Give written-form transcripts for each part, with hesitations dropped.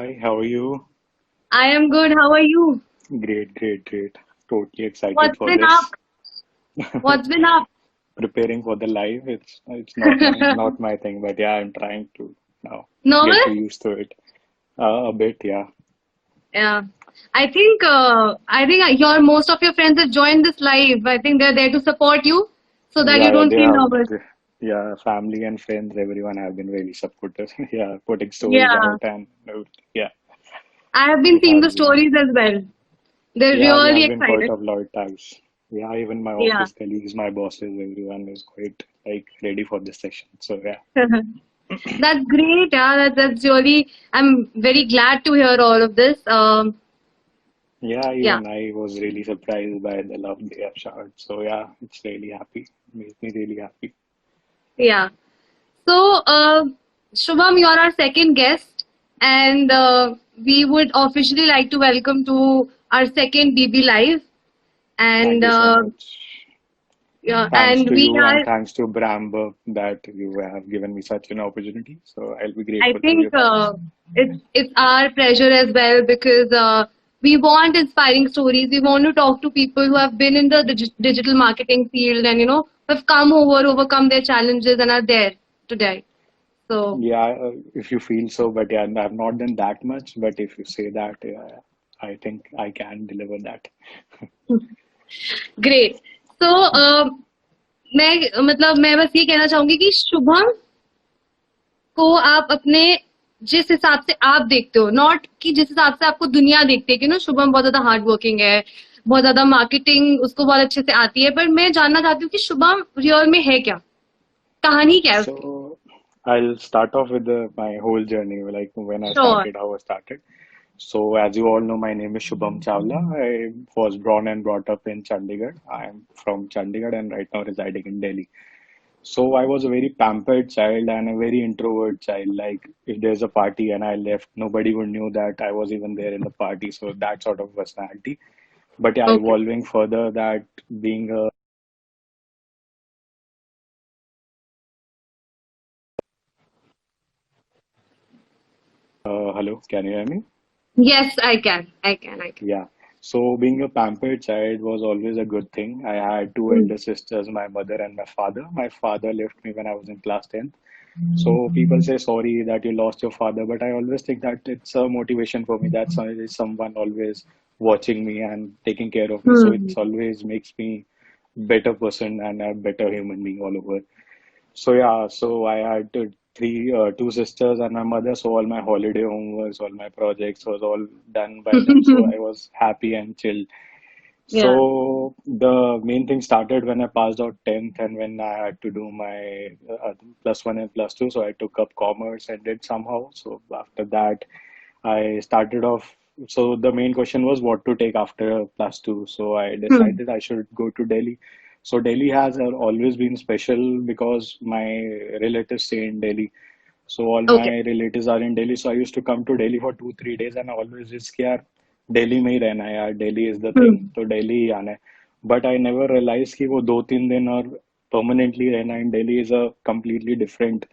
Hi, how are you? I am good. How are you? Great, great, great. Totally excited What's for been up? this. What's been up? Preparing for the live. It's not my thing, but yeah, I'm trying to now get to Nervous? used to it. A bit, yeah. Yeah. I think your most of your friends have joined this live. I think they're there to support you so that you Yeah, yeah, don't they feel have nervous. yeah, family and friends, everyone have been really supportive. Yeah, putting stories Yeah. out and yeah, I have been it seeing has the been. stories as well. They're Yeah, they really have been quite excited. a lot of times. Yeah, even my Yeah. office colleagues, my bosses, everyone is quite like ready for this session. So yeah. That's great. Yeah, that's really, I'm very glad to hear all of this. Yeah, Yeah. even I was really surprised by the love they have showered. So yeah, it's really happy. Made me really happy. Yeah. So, Shubham, you're our second guest, and we would officially like to welcome to our second BB Live. Thank And you so much. yeah, Thanks and to we you and are. thanks to Bramber that you have given me such an opportunity. So I'll be I grateful for think you guys. it's our pleasure as well because we want inspiring stories. We want to talk to people who have been in the digital marketing field and have come over, overcome their challenges and are there today. So Yeah, if you feel so, but yeah, I've not done that much. But if you say that, yeah, I think I can deliver that. great. So मैं बस ये कहना चाहूंगी कि शुभम को आप अपने जिस हिसाब से आप देखते हो नॉट कि जिस हिसाब से आपको दुनिया देखती है कि ना शुभम बहुत ज्यादा हार्ड वर्किंग है बहुत ज्यादा मार्केटिंग उसको बहुत अच्छे से आती है पर मैं जानना चाहती हूँ कि शुभम रियल में है क्या कहानी क्या है उसकी So I'll start off with my whole journey, like when I sure started, how I started. So, as you all know, my name is Shubham Chawla. I was born and brought up in Chandigarh. I am from Chandigarh and right now residing in Delhi. So, I was a very pampered child and a very introvert child. Like, if there's a party and I left, nobody would knew that I was even there in the party. So, that sort of personality. But yeah, okay evolving further, that being a hello, can you hear me? Yes I can Yeah. So being a pampered child was always a good thing. I had two elder sisters, my mother and my father. My father left me when I was in class 10th. So people say sorry that you lost your father, but I always think that it's a motivation for me. That's someone always watching me and taking care of me. So it always makes me better person and a better human being all over. So yeah, so I had two sisters and my mother. So all my holiday homeworks, all my projects was all done by them. So I was happy and chill. या So the main thing started when I passed out 10th and when I had to do my plus one and plus two. So I took up commerce and did somehow. So after that, I started off. So the main question was what to take after plus two. So I decided I should go to Delhi. So Delhi has always been special because my relatives stay in Delhi. So all okay my relatives are in Delhi. So I used to come to Delhi for 2 3 days and I always just यार दिल्ली में ही रहना है यार Delhi is the thing तो Delhi ही आना है but I never realized कि वो 2 3 दिन और permanently रहना in Delhi is a completely different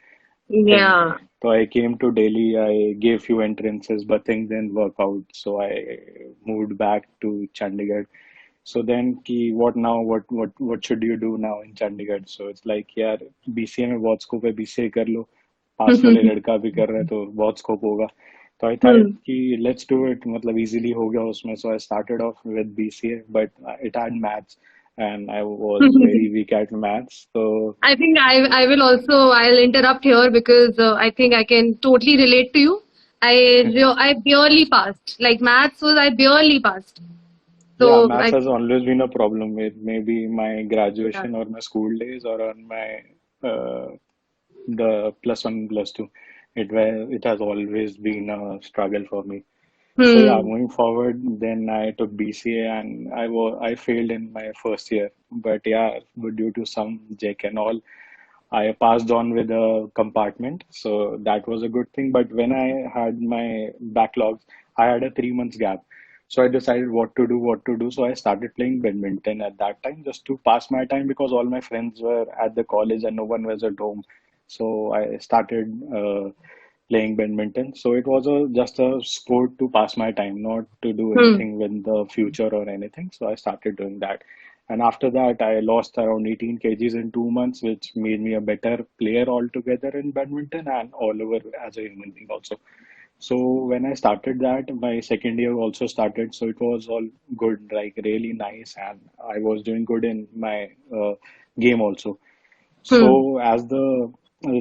या thing. So I came to Delhi, I gave few entrances, but things didn't work out. So I moved back to Chandigarh. So then कि what now? What should you do now in Chandigarh? So it's like यार BCA में बहुत scope है BCA कर लो पास वाले लड़का भी कर रहा है तो बहुत स्कोप होगा तो आई थॉट कि लेट्स डू इट मतलब इजीली हो गया उसमें so I started off with BCA but it had maths and I was very weak at maths so I think I will also I'll interrupt here because I think I can totally relate to you. I barely passed. Like maths was I barely passed. yeah, So maths I has always been a problem with maybe my yeah. graduation or my school days or on my uh, the plus one, plus two. It has always been a struggle for me. So yeah, Hmm. moving forward, then I took BCA and I failed in my first year. But yeah, but due to some JEC and all, I passed on with a compartment. So that was a good thing. But when I had my backlogs, I had a 3 months gap. So I decided what to do. So I started playing badminton at that time just to pass my time because all my friends were at the college and no one was at home. So I started playing badminton. So it was just a sport to pass my time, not to do Hmm. anything with the future or anything. So I started doing that. And after that, I lost around 18 kgs in 2 months, which made me a better player altogether in badminton and all over as a human being also. So when I started that, my second year also started. So it was all good, like really nice. And I was doing good in my game also. Hmm. So as the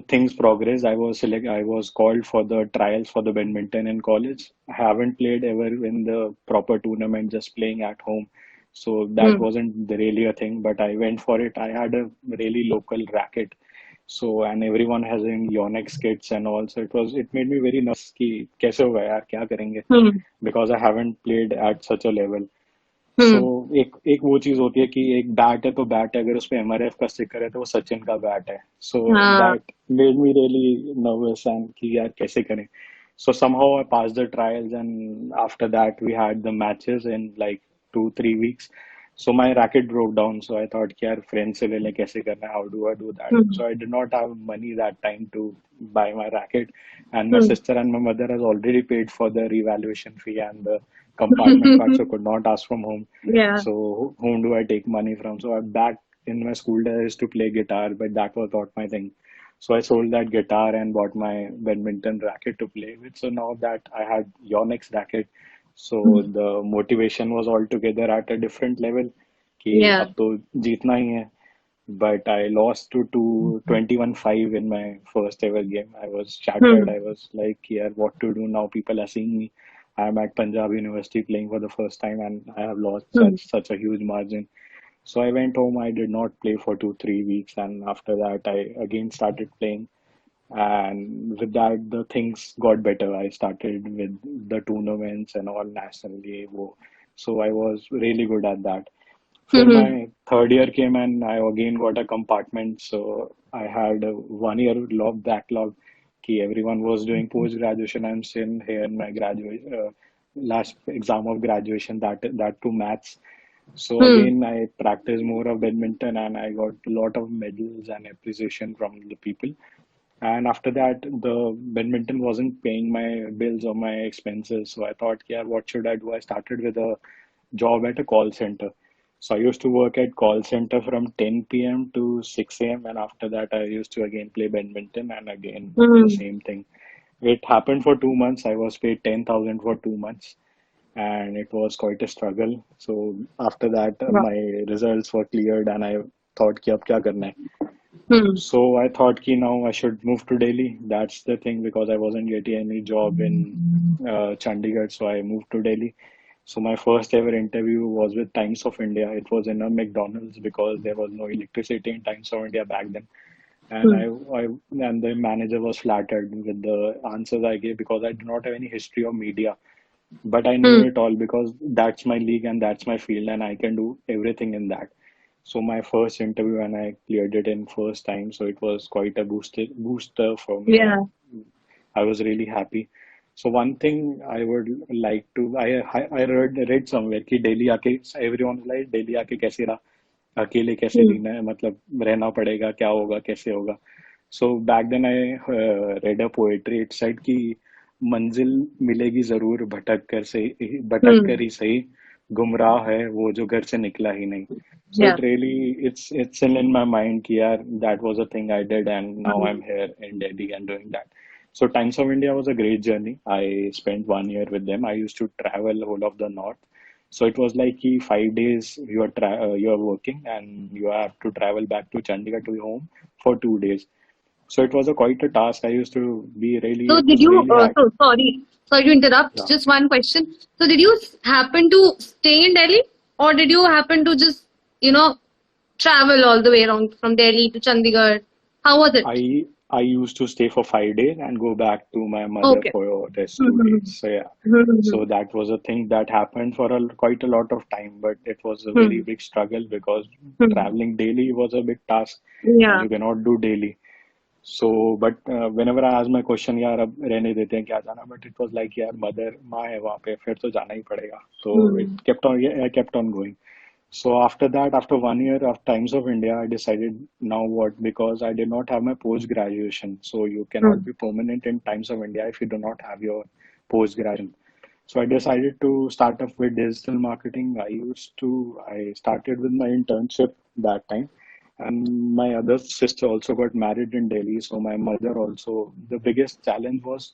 things progressed, I was called for the trials for the badminton in college. I haven't played ever in the proper tournament, just playing at home. So that Hmm. wasn't really a thing, but I went for it. I had a really local racket. So and everyone has in Yonex kits and all. So it made me very nervous कि कैसे होगा यार क्या करेंगे Hmm. because I haven't played at such a level. So Hmm. एक एक वो चीज होती है कि एक बैट है तो बैट है अगर उस पे एमआरएफ का स्टिकर है तो वो सचिन का बैट है सो हाँ. That made me really nervous and कि यार कैसे करें सो somehow I passed the trials and after that we had the matches in like 2 3 weeks so my racket broke down so I thought कि यार फ्रेंड से ले लें कैसे करना है how do I do that Hmm. so I did not have money that time to buy my racket and my Hmm. sister and my mother has already paid for the revaluation fee and the compartment card, so could not ask from home. Yeah. So whom do I take money from? So I back in my school days I used to play guitar, but that was not my thing. So I sold that guitar and bought my badminton racket to play with. So now that I had Yonex racket, so the motivation was altogether at a different level. कि Yeah. अब तो जीतना ही है. But I lost to 21-5 in my first ever game. I was shattered. Hmm. I was like, yeah, what to do now? People are seeing me. I'm at Punjab University playing for the first time, and I have lost Hmm. such a huge margin. So I went home. I did not play for 2 3 weeks, and after that, I again started playing. And with that, the things got better. I started with the tournaments and all nationally. So I was really good at that. Then Hmm. my third year came and I again got a compartment. So I had a 1 year log backlog. Ki everyone was doing post graduation. I'm still here in my graduate last exam of graduation. That too maths. So Hmm. again, I practiced more of badminton and I got a lot of medals and appreciation from the people. And after that, the badminton wasn't paying my bills or my expenses. So I thought, yeah, what should I do? I started with a job at a call center. So I used to work at call center from 10 p.m. to 6 a.m. And after that, I used to again play badminton and again the Hmm. same thing. It happened for 2 months. I was paid 10,000 for 2 months and it was quite a struggle. So after that, Wow. my results were cleared and I thought कि अब क्या करना है. Hmm. So I thought कि now I should move to Delhi. That's the thing because I wasn't getting any job in Chandigarh, so I moved to Delhi. So my first ever interview was with Times of India. It was in a McDonald's because there was no electricity in Times of India back then. And Hmm. I and the manager was flattered with the answers I gave because I do not have any history of media. But I knew Hmm. it all because that's my league and that's my field and I can do everything in that. So my first interview and I cleared it in first time, so it was quite a booster for me Yeah. and I was really happy. So one thing I would like to I read somewhere कि Delhi आके everyone is like Delhi आके कैसे रहा अकेले कैसे Hmm. जीना है मतलब रहना पड़ेगा क्या होगा कैसे होगा so back then I read a poetry it said कि मंजिल मिलेगी जरूर भटक Hmm. कर ही सही गुमराह है वो जो घर से निकला ही नहीं so Yeah. it really it's still in my mind कि यार that was a thing I did and now Hmm. I'm here in Delhi and doing that. So Times of India was a great journey. I spent 1 year with them. I used to travel whole of the north. So it was like 5 days you are working and you have to travel back to Chandigarh to your home for 2 days. So it was a quite a task. I used to be So really did you, really happy. so sorry to interrupt, Yeah. just one question. So did you happen to stay in Delhi or did you happen to just, you know, travel all the way around from Delhi to Chandigarh? How was it? I used to stay for 5 days and go back to my mother Okay. for rest 2 days. Hmm. So yeah. Hmm. So that was a thing that happened for quite a lot of time, but it was a very Hmm. big struggle because Hmm. traveling daily was a big task and Yeah. you cannot do daily. So, but whenever I ask my question, यार अब रहने देते हैं क्या जाना, but it was like यार mother माँ है वहाँ पे फिर तो जाना ही पड़ेगा. So it Hmm. kept on I kept on going. So after that, after 1 year of Times of India, I decided now what, because I did not have my post graduation. So you cannot Hmm. be permanent in Times of India if you do not have your post graduation. So I decided to start up with digital marketing. I started with my internship that time. And my other sister also got married in Delhi. So my mother also, the biggest challenge was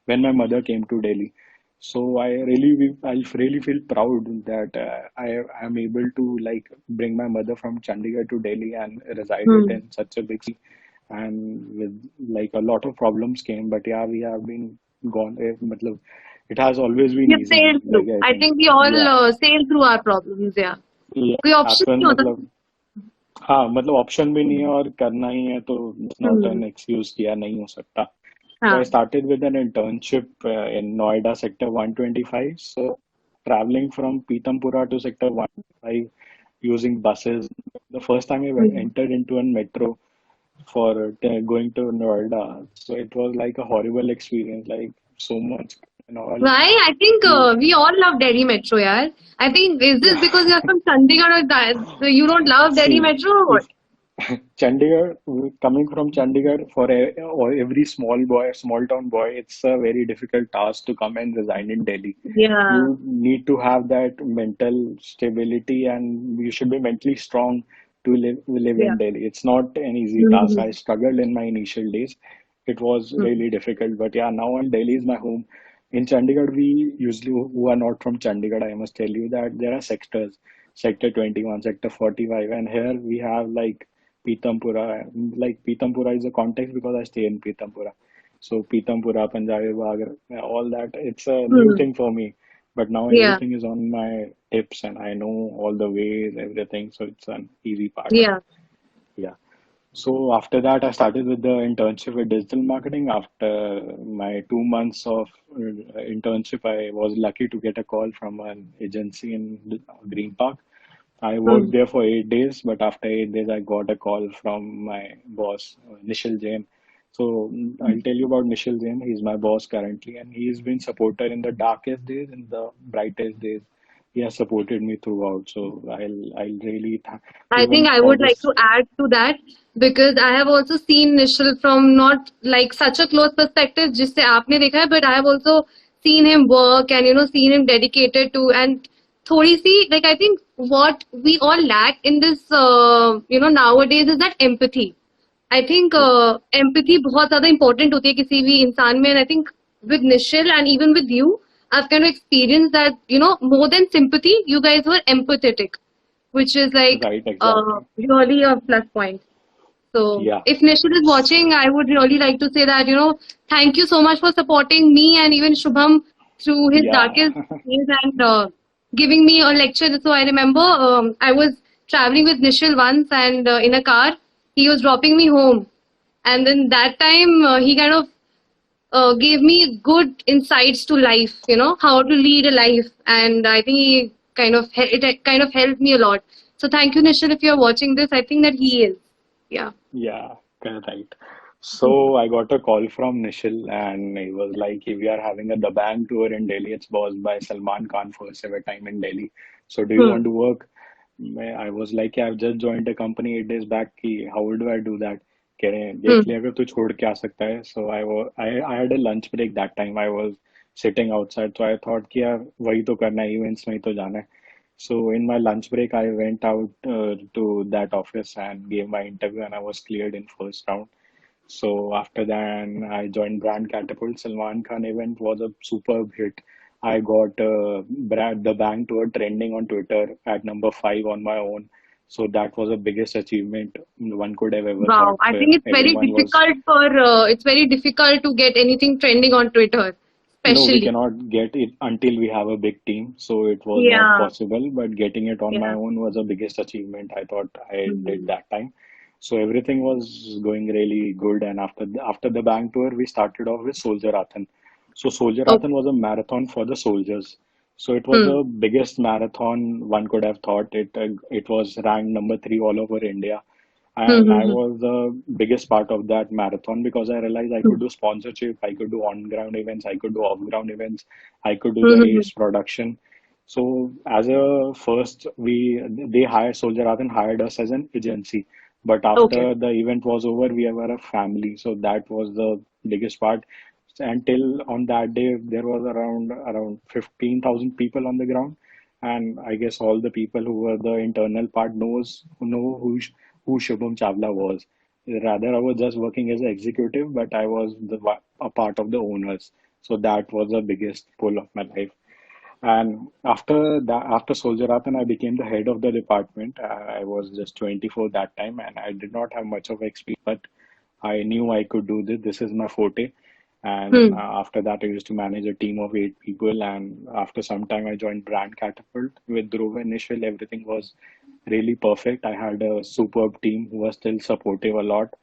when my mother came to Delhi. So I really feel proud that I am able to like bring my mother from Chandigarh to Delhi and resided Hmm. in such a big city. And with like a lot of problems came, but yeah, we have been gone. Matlab, it has always been You easy. sailed through. Like I I think, think we all yeah, sail through our problems. Yeah. ये कोई option happen. नहीं होता. मतलब हाँ मतलब option भी नहीं है और करना ही है तो it's not Hmm. An excuse किया नहीं हो सकता. So I हाँ. started with an internship in Noida Sector 125. So traveling from Pitampura to Sector 125 using buses. The first time I Hmm. entered into a metro for going to Noida, so it was like a horrible experience. Like so much and all. Why? I think You we all love Delhi Metro, yaar. I think is this yeah. because you're from Chandigarh or that you don't love Delhi See, Metro or what? if Chandigarh, coming from Chandigarh for or every small boy, small town boy, it's a very difficult task to come and reside in Delhi. Yeah. You need to have that mental stability and you should be mentally strong to live Yeah. in Delhi. It's not an easy task. Hmm. I struggled in my initial days. It was Hmm. really difficult, but yeah, now on Delhi is my home. In Chandigarh, we usually who are not from Chandigarh, I must tell you that there are sectors, Sector 21, Sector 45, and here we have like Pitampura. Like Pitampura is a context because I stay in Pitampura. So Pitampura, Punjabi Bagh, all that, it's a new Hmm. thing for me. But now Yeah. everything is on my tips and I know all the ways, everything. So it's an easy part of, Yeah. yeah. So after that, I started with the internship with digital marketing. After my 2 months of internship, I was lucky to get a call from an agency in Green Park. I worked Hmm. there for 8 days, but after 8 days, I got a call from my boss, Nishil Jain. So I'll tell you about Nishil Jain. He's my boss currently, and he's been supporter in the darkest days, in the brightest days. He has supported me throughout. So I'll really I think even I for would like this. to add to that because I have also seen Nishal from not like such a close perspective जिससे आपने देखा है, but I have also seen him work and seen him dedicated to and थोड़ी सी like I think what we all lack in this nowadays is that empathy. I think Yeah, empathy बहुत ज़्यादा important होती है किसी भी इंसान में and I think with Nishil and even with you I've kind of experienced that more than sympathy you guys were empathetic which is like right, exactly. really a plus point. So Yeah. if Nishit is watching, I would really like to say that, thank you so much for supporting me and even Shubham through his Yeah. darkest days and giving me a lecture. So I remember I was traveling with Nishil once and in a car, he was dropping me home. And then that time he kind of gave me good insights to life, how to lead a life. And I think he it kind of helped me a lot. So thank you, Nishil, if you're watching this. I think that he is. Yeah. Yeah, right. So I got a call from Nishil and he was like, if we are having a The Bang tour in Delhi, it's bossed by Salman Khan first ever time in Delhi. So do you Hmm. want to work? I was like, yeah, I've just joined the company 8 days back. Ki, how do I do that? कह रहे हैं देख ले Hmm. अगर तू छोड़ के आ सकता है. So I had a lunch break that time. I was sitting outside. So I thought कि यार वही तो करना है, events में ही तो जाना है. So in my lunch break, I went out to that office and gave my interview, and I was cleared in first round. So after that, I joined Brand Catapult. Salman Khan event was a superb hit. I got the Bang Tour trending on Twitter at number 5 on my own. So that was the biggest achievement one could have ever thought, Wow. I where think it's very everyone was. difficult it's very difficult to get anything trending on Twitter, No, we especially. cannot get it until we have a big team, so it was not Yeah. possible. But getting it on my Yeah. own was the biggest achievement I thought I did Hmm. that time. So everything was going really good. And after the bank tour, we started off with Soldierathon. So Okay. Soldierathon was a marathon for the soldiers. So it was Hmm. the biggest marathon one could have thought. It was ranked number 3 all over India. Hmm. And Hmm. I Hmm. was the biggest part of that marathon because I realized I Hmm. could do sponsorship, I could do on-ground events, I could do off-ground events, I could do Hmm. the Hmm. race production. So as a first, they hired Soldier Art and hired us as an agency. But after Okay. the event was over, we were a family. So that was the biggest part. Until on that day, there was around 15,000 people on the ground, and I guess all the people who were the internal part know who Shubham Chawla was. Rather, I was just working as an executive, but I was a part of the owners. So that was the biggest pull of my life. And after that, after Soldier Ratan, I became the head of the department. I was just 24 that time, and I did not have much of experience, but I knew I could do this. This is my forte. And Hmm. after that, I used to manage a team of 8 people. And after some time, I joined Brand Catapult with Dhruv. Initially, everything was really perfect. I had a superb team who was still supportive a lot.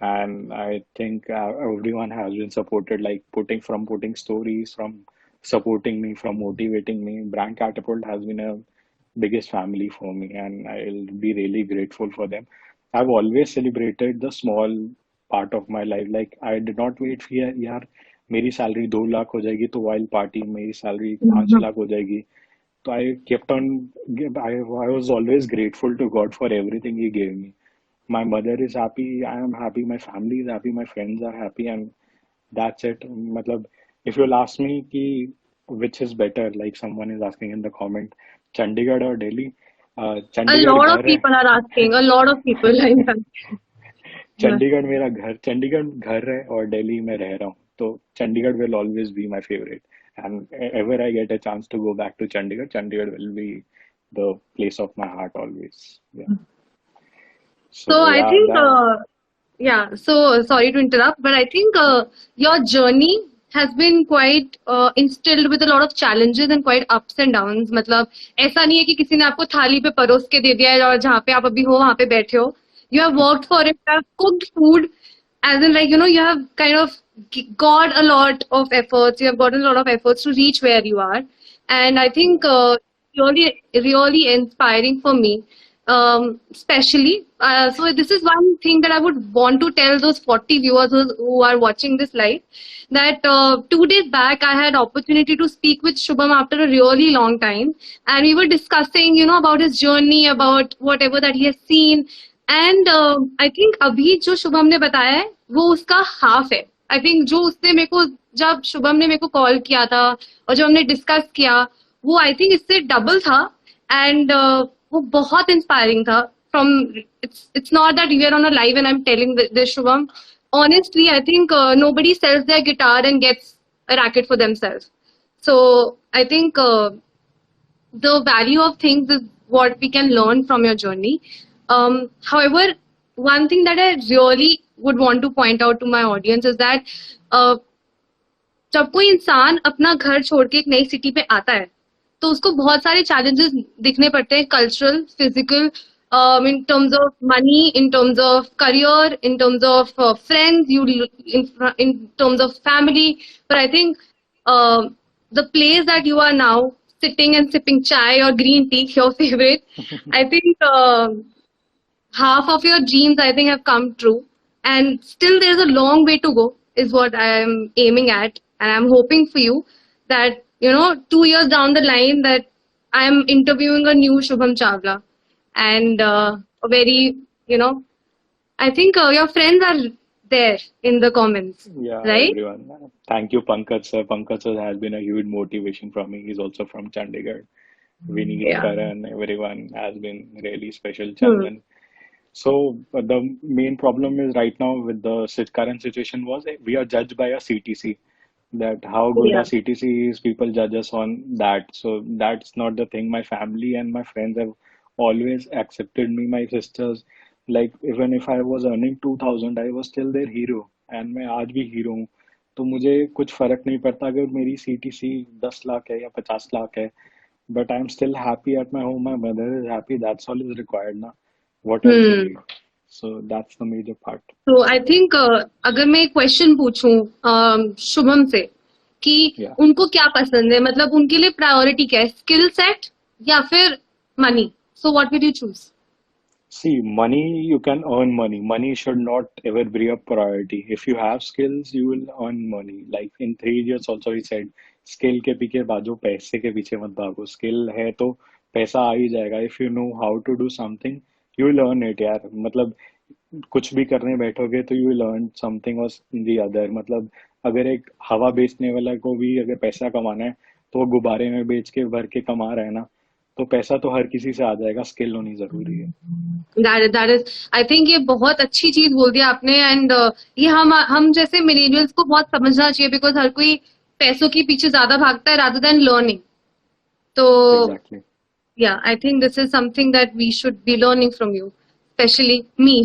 And I think everyone has been supported, like putting stories, from supporting me, from motivating me. Brand Catapult has been a biggest family for me, and I'll be really grateful for them. I've always celebrated the small part of my life. Like I did not wait for यार मेरी salary 2 lakh हो जाएगी तो while party मेरी salary पांच Mhm. Lakh हो जाएगी. So I kept on. I was always grateful to God for everything He gave me. My mother is happy, I am happy, my family is happy, my friends are happy, and that's it. Matlab, if you'll ask me ki, which is better, like someone is asking in the comment, Chandigarh or Delhi? A Chandigarh lot of घर है. people are asking. A lot of people, in fact. Yeah. Chandigarh घर है और दिल्ली में रह रहा हूँ. तो Chandigarh will always be my favorite. And ever I get a chance to go back to Chandigarh, Chandigarh will be the place of my heart always. Yeah. So So I yeah, think, that. yeah, so sorry to interrupt, but I think your journey has been quite instilled with a lot of challenges and quite ups and downs. मतलब ऐसा नहीं है कि किसी ने आपको थाली पे परोस के दे दिया है और जहाँ पे आप अभी हो वहाँ पे बैठे हो. You have worked for it, you have cooked food, as in like, you have kind of got a lot of efforts, you have gotten a lot of efforts to reach where you are. And I think really, really inspiring for me. Especially, so this is one thing that I would want to tell those 40 viewers who are watching this live, that 2 days back I had opportunity to speak with Shubham after a really long time, and we were discussing, about his journey, about whatever that he has seen. And I think अभी जो शुभम ने बताया है वो उसका half है. I think जो उसने मेरे को, जब शुभम ने मेरे को कॉल किया था और जब हमने डिस्कस किया, वो आई थिंक इससे डबल था. एंड वो बहुत इंस्पायरिंग था. From, it's not that we are on a live and I'm telling this, Shubham. Honestly, I think nobody sells their guitar and gets a racket for themselves. So I think the value of things is what we can learn from your journey. However, one thing that I really would want to point out to my audience is that uh, जब कोई इंसान अपना घर छोड़ के एक नई city पे आता है तो उसको बहुत सारे चैलेंजेस दिखने पड़ते हैं, cultural, physical, in terms of money, in terms of career, in terms of friends, in terms of family. But I think uh, the place that you are now sitting and sipping chai or green tea, your favorite, I think half of your dreams, I think, have come true. And still there's a long way to go, is what I am aiming at. And I'm hoping for you that, 2 years down the line, that I'm interviewing a new Shubham Chawla. And a very, I think your friends are there in the comments, Yeah, right? everyone. Thank you, Pankaj sir. Pankaj sir has been a huge motivation for me. He's also from Chandigarh. Vineet, Yeah. Karan, everyone has been really special, Hmm. Chandan. So the main problem is right now with the current situation was we are judged by a CTC. That how good Yeah. our CTC is, people judge us on that. So that's not the thing. My family and my friends have always accepted me. My sisters, like even if I was earning 2000, I was still their hero, and मैं आज भी hero हूँ. तो मुझे कुछ फर्क नहीं पड़ता अगर मेरी CTC 10 लाख है या 50 लाख है. But I'm still happy at my home. My mother is happy. That's all is required now. What else you Hmm. need? So that's the major part. तो आई थिंक अगर मैं एक क्वेश्चन पूछूं शुभम से कि Yeah. उनको क्या पसंद है, मतलब उनके लिए प्रायोरिटी क्या है, स्किल सेट या फिर money, so what will you choose? See, money, you can earn money. Money should not ever be a priority. If you have skills, you will earn money. Like in 3 years also he said, skill के पीछे भागो पैसे के पीछे मत भागो. Skill है तो पैसा आ ही जाएगा. If you know how to do something, you will earn it यार. मतलब कुछ भी करने बैठोगे तो you will earn something or the other. मतलब अगर एक हवा बेचने वाला को भी अगर पैसा कमाना है तो वो गुब्बारे में बेच के भर के कमा रहा है ना, तो पैसा तो हर किसी से आ जाएगा. स्किल होनी जरूरी है. दैट इज आई थिंक ये बहुत अच्छी चीज बोल दिया आपने. एंड ये हम जैसे मिलेनियल्स को बहुत समझना चाहिए, बिकॉज हर कोई पैसों के पीछे ज्यादा भागता है रादर देन लर्निंग. तो Exactly. yeah, I think this is something that we should be learning from you, especially me.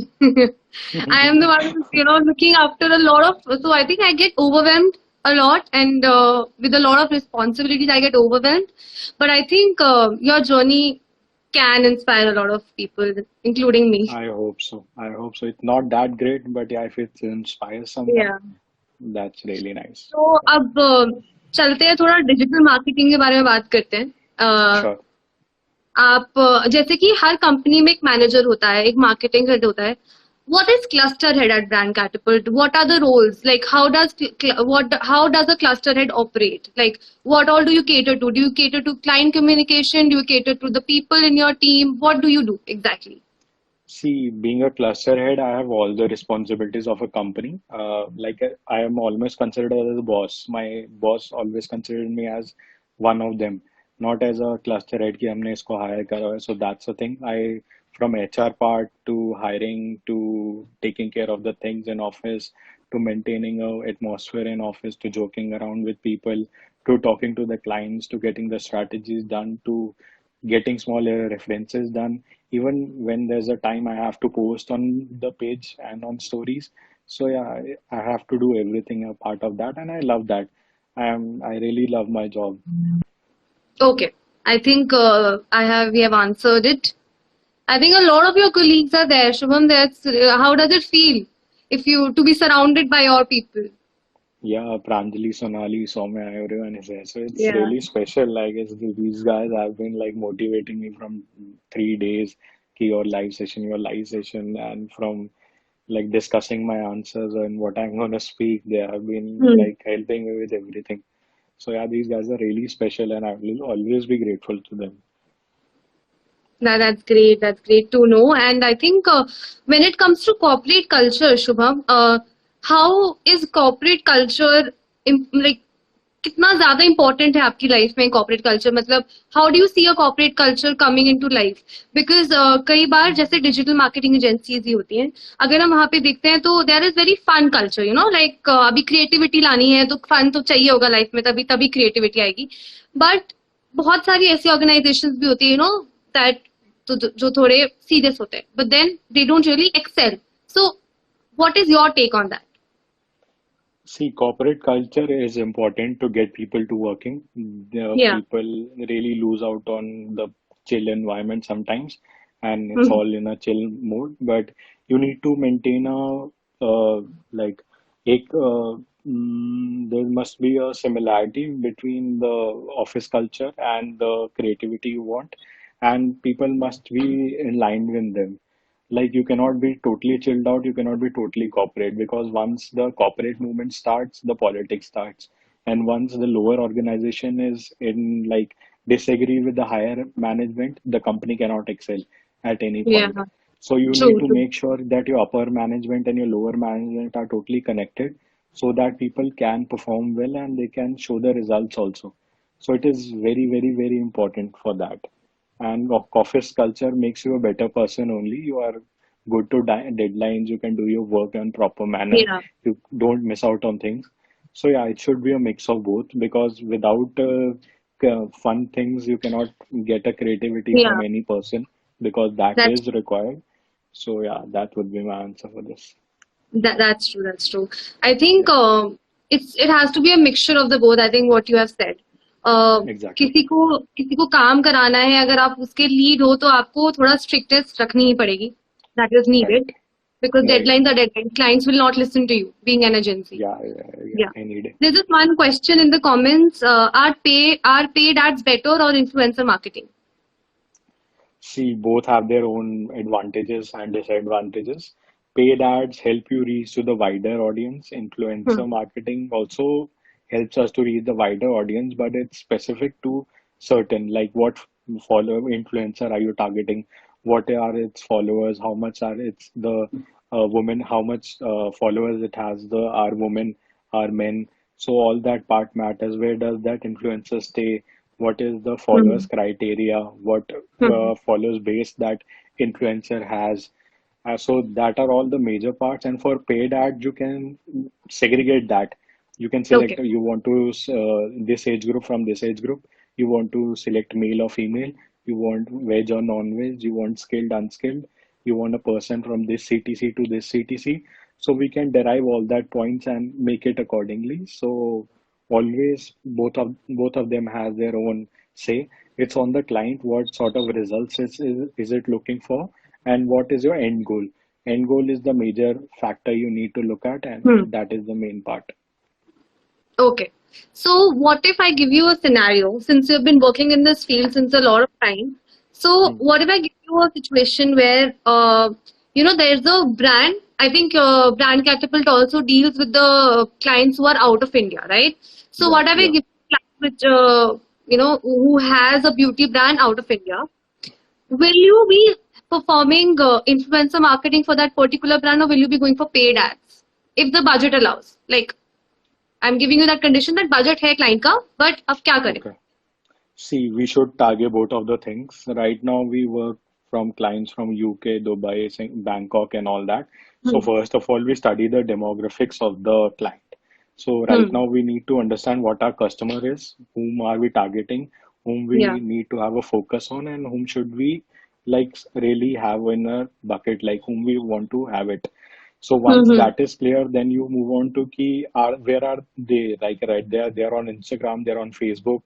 I am the one who's, looking after a lot of, so I think I get overwhelmed a lot, and with a lot of responsibilities, I get overwhelmed. But I think your journey can inspire a lot of people, including me. I hope so. I hope so. It's not that great, but yeah, if it inspires someone, Yeah. that's really nice. तो अब चलते हैं, थोड़ा digital marketing के बारे में बात करते हैं. Sure. आप जैसे कि हर कंपनी में एक मैनेजर होता है, एक मार्केटिंग हेड होता है. What is cluster head at Brand Catapult? What are the roles? Like how does a cluster head operate? Like what all do you cater to? Do you cater to client communication? Do you cater to the people in your team? What do you do exactly? See, being a cluster head, I have all the responsibilities of a company. I am almost considered as a boss. My boss always considered me as one of them, not as a cluster head कि हमने इसको hire करा है. So that's the thing. From HR part to hiring to taking care of the things in office to maintaining a atmosphere in office to joking around with people to talking to the clients to getting the strategies done to getting small references done even when there's a time I have to post on the page and on stories. So yeah, I have to do everything a part of that, and I love that. I really love my job. Okay, I think we have answered it. I think a lot of your colleagues are there, Shubham. That's how does it feel if you to be surrounded by your people? Yeah, Pranjali, Sonali, Soumya, everyone is there. So it's Yeah. really special. I guess these guys have been like motivating me from 3 days. Ki your live session, and from like discussing my answers and what I'm gonna speak. They have been Hmm. like helping me with everything. So yeah, these guys are really special, and I will always be grateful to them. That's great. That's great to know. And I think when it comes to corporate culture, Shubham, how is corporate culture like कितना ज्यादा important है आपकी life में corporate culture? मतलब how do you see a corporate culture coming into life? Because कई बार जैसे digital marketing agencies ही होती हैं, अगर हम वहां पे देखते हैं तो there is very fun culture, like अभी क्रिएटिविटी लानी है तो फन तो चाहिए होगा लाइफ में, तभी तभी क्रिएटिविटी आएगी. बट बहुत सारी ऐसी ऑर्गेनाइजेशंस भी होती है दैट तो जो थोड़े सीरियस होते हैं, but then they don't really excel. So what is your take on that? See, corporate culture is important to get people to working. The या. people really lose out on the chill environment sometimes, and it's all in a chill mode. But you need to maintain like एक there must be a similarity between the office culture and the creativity you want, and people must be in line with them. Like you cannot be totally chilled out, you cannot be totally corporate, because once the corporate movement starts, the politics starts. And once the lower organization is in like disagree with the higher management, the company cannot excel at any या. point. So you true need to true. make sure that your upper management and your lower management are totally connected so that people can perform well and they can show the results also. So it is very, very, very important for that. And office culture makes you a better person only. You are good to deadlines. You can do your work in proper manner. या. You don't miss out on things. So yeah, it should be a mix of both, because without fun things, you cannot get a creativity या. from any person, because that That's is required. So yeah, that would be my answer for this. that's true. That's true. I think it has to be a mixture of the both. I think what you have said. Exactly. किसी को काम कराना है, अगर आप उसके lead हो तो आपको थोड़ा स्ट्रिक्टनेस रखनी ही पड़ेगी. That is needed Right. because Right. deadlines are deadlines. Clients will not listen to you, being an agency. Yeah, yeah, yeah. Yeah. I need it. There's just one question in the comments. Are paid ads better or influencer marketing? See, both have their own advantages and disadvantages. Paid ads help you reach to the wider audience. Hmm. Influencer marketing also helps us to reach the wider audience, but it's specific to certain, like what follow influencer are you targeting? What are its followers? How much are its the women? How much followers it has? The are women, are men? So all that part matters. Where does that influencer stay? What is the followers Hmm. criteria? What Hmm. followers base that influencer has? So that are all the major parts. And for paid ads, you can segregate that. You can select Okay. you want to this age group from this age group. You want to select male or female. You want veg or non-veg. You want skilled, unskilled. You want a person from this CTC to this CTC. So we can derive all that points and make it accordingly. So always both of them has their own say. It's on the client what sort of results is it looking for, and what is your end goal. End goal is the major factor you need to look at, and Hmm. that is the main part. Okay. So what if I give you a scenario, since you've been working in this field since a lot of time? So Hmm. what if I give you a situation where, there's a brand. I think Brand Catapult also deals with the clients who are out of India, right? So Yeah, what if I yeah. give you a client which, who has a beauty brand out of India? Will you be performing influencer marketing for that particular brand, or will you be going for paid ads if the budget allows? Like, I'm giving you that condition that budget है client का, but अब क्या करें? Okay. See, we should target both of the things. Right now, we work from clients from UK, Dubai, Bangkok, and all that. So Hmm. first of all, we study the demographics of the client. So right Hmm. now, we need to understand what our customer is, whom are we targeting, whom Yeah. we need to have a focus on, and whom should we like really have in a bucket, like whom we want to have it. So once Hmm. that is clear, then you move on to key are where are they, like right there, they're on Instagram, they're on Facebook,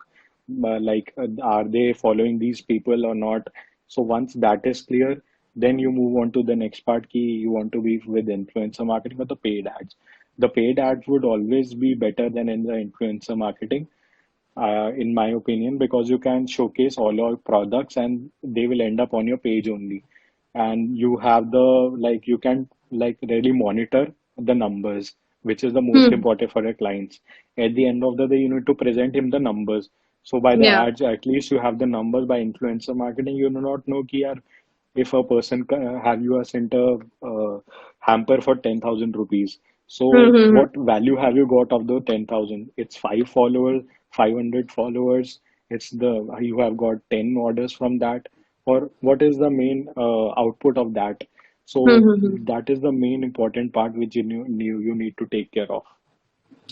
are they following these people or not. So once that is clear, then you move on to the next part key, you want to be with influencer marketing or the paid ads. The paid ads would always be better than in the influencer marketing, in my opinion, because you can showcase all your products and they will end up on your page only. And you have the like you can like really monitor the numbers, which is the most Hmm. important for your clients. At the end of the day, you need to present him the numbers. So by the Yeah. ads, at least you have the numbers. By influencer marketing, you do not know ki, yaar, if a person have you sent a hamper for 10,000 rupees. Hmm. So Hmm. what value have you got of the 10,000? It's 5 followers, 500 followers. It's the you have got 10 orders from that, or what is the main output of that? Hmm. So Hmm. Hmm. that is the main important part which you need to take care of.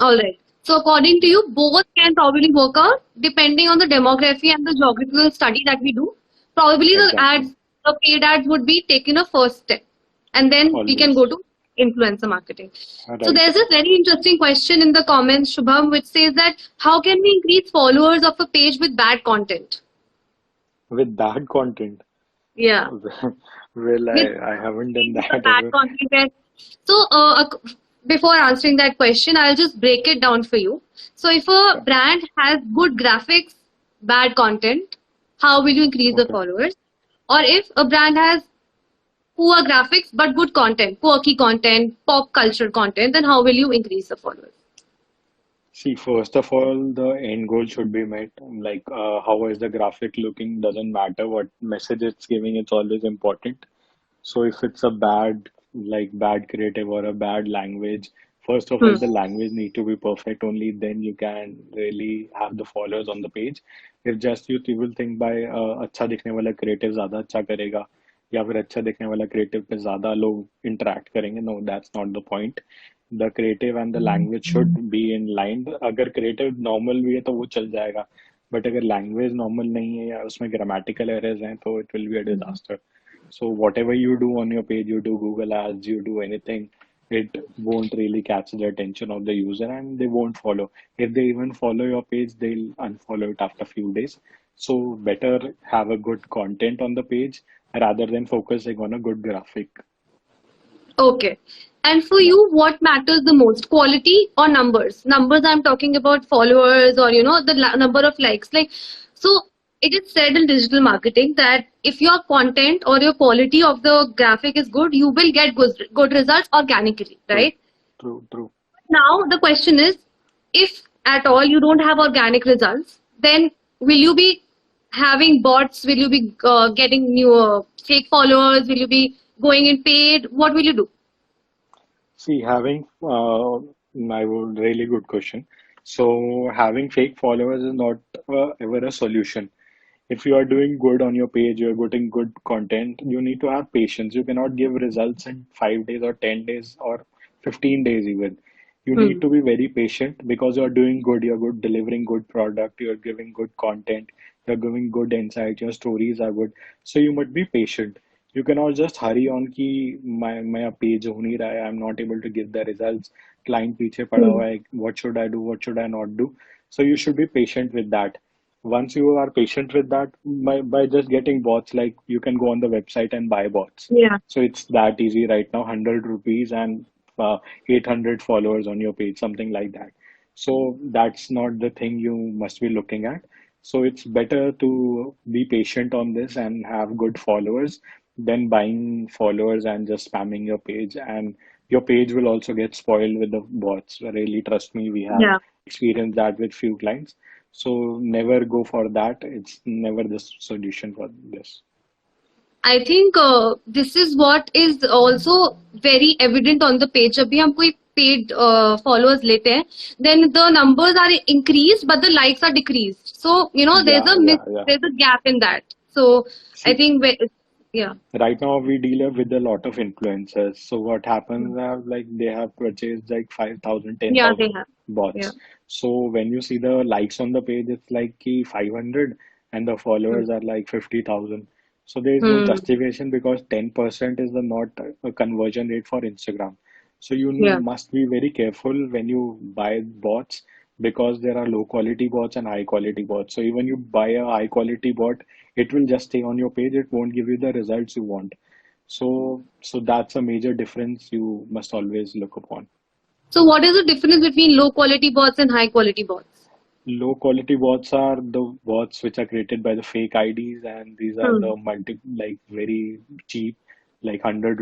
All right. So according to you, both can probably work out depending on the demography and the geographical study that we do. Probably Exactly. the paid ads would be taken a first step, and then we can go Always. to influencer marketing. So Right. there's a very interesting question in the comments, Shubham, which says that how can we increase followers of a page with bad content? With that content, Yeah. well, With I haven't done the that bad ever. content there. So, before answering that question, I'll just break it down for you. So, if a Sure. brand has good graphics, bad content, how will you increase the Okay. followers? Or if a brand has poor graphics but good content, quirky content, pop culture content, then how will you increase the followers? See, first of all, the end goal should be met. Like, how is the graphic looking? Doesn't matter what message it's giving, it's always important. So if it's a bad creative or a bad language, first of all, Hmm. the language need to be perfect. Only then you can really have the followers on the page. If just you will think by अच्छा दिखने वाला creative ज़्यादा अच्छा करेगा या फिर अच्छा दिखने वाला creative पे ज़्यादा लोग interact करेंगे. No, that's not the point. The creative and the language should be in line. अगर creative normal भी है तो वो चल जाएगा. But अगर language normal नहीं है या उसमें grammatical errors हैं तो it will be a disaster. So whatever you do on your page, you do Google Ads, you do anything, it won't really catch the attention of the user and they won't follow. If they even follow your page, they'll unfollow it after a few days. So better have a good content on the page rather than focusing on a good graphic. Okay. And for Yeah. you, what matters the most, quality or numbers? Numbers, I'm talking about followers or, the number of likes. Like, so it is said in digital marketing that if your content or your quality of the graphic is good, you will get good results organically, True, right? true, true. Now the question is, if at all you don't have organic results, then will you be having bots? Will you be getting new fake followers? Will you be going in paid? What will you do? See, having I would really good question. So having fake followers is not ever a solution. If you are doing good on your page, you're getting good content, you need to have patience. You cannot give results in 5 days or 10 days or 15 days even. You need Hmm. to be very patient because you're doing good, you're good delivering good product, you're giving good content, you're giving good insight, your stories are good. So you must be patient. You cannot just hurry on कि my page हो नहीं रहा है, I'm not able to give the results. Client पीछे पड़ा Hmm. हुआ है, what should I do, what should I not do? So you should be patient with that. Once you are patient with that, by just getting bots, like you can go on the website and buy bots. Yeah. So it's that easy right now, 100 rupees and 800 followers on your page, something like that. So that's not the thing you must be looking at. So it's better to be patient on this and have good followers than buying followers and just spamming your page. And your page will also get spoiled with the bots. Really, trust me, we have Yeah. experienced that with few clients. So never go for that. It's never the solution for this. I think this is what is also very evident on the page. जब भी हम कोई paid followers लेते हैं, then the numbers are increased, but the likes are decreased. So you know Yeah, yeah, yeah. there's a gap in that. So I See, think yeah, right now we deal with a lot of influencers. So what happens are like they have purchased like 5,000, ten yeah, they thousand have, yeah. bots. So when you see the likes on the page, it's like ki 500 and the Hmm. followers are like 50,000. So there is no Hmm. justification because 10% is the not a conversion rate for Instagram. So you Yeah. must be very careful when you buy bots because there are low quality bots and high quality bots. So even you buy a high quality bot, it will just stay on your page. It won't give you the results you want. So that's a major difference you must always look upon. So what is the difference between low quality bots and high quality bots? Low quality bots are the bots which are created by the fake IDs, and these are Hmm. the like very cheap, like 100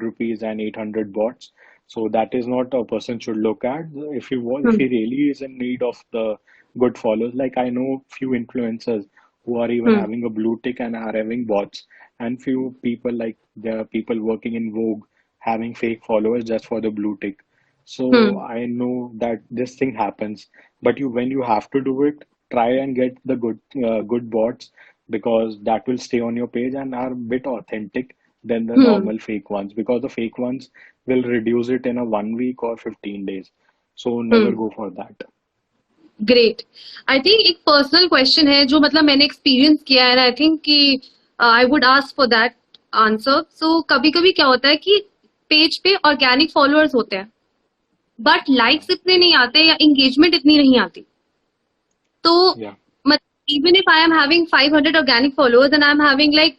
rupees and 800 bots. So that is not a person should look at. If Hmm. he really is in need of the good followers, like I know few influencers who are even Hmm. having a blue tick and are having bots, and few people like there are people working in Vogue having fake followers just for the blue tick. So Hmm. I know that this thing happens, but when you have to do it, try and get the good bots because that will stay on your page and are a bit authentic than the Hmm. normal fake ones because the fake ones will reduce it in a 1 week or 15 days. So never Hmm. go for that. Great I think एक personal question है जो मतलब मैंने experience किया है I think कि I would ask for that answer so कभी कभी क्या होता है कि पेज पे ऑर्गेनिक फॉलोअर्स होते हैं बट Yeah, लाइक्स इतने नहीं आते या एंगेजमेंट इतनी नहीं आती तो yeah. मतलब even if I am having 500 organic followers and I am having like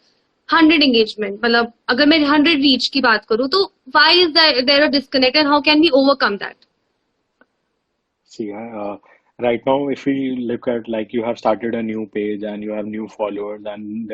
100 engagement मतलब अगर मैं 100 रीच की बात करूं तो why is there a disconnect and how can we overcome that See, right now, if we look at like you have started a new page and you have new followers and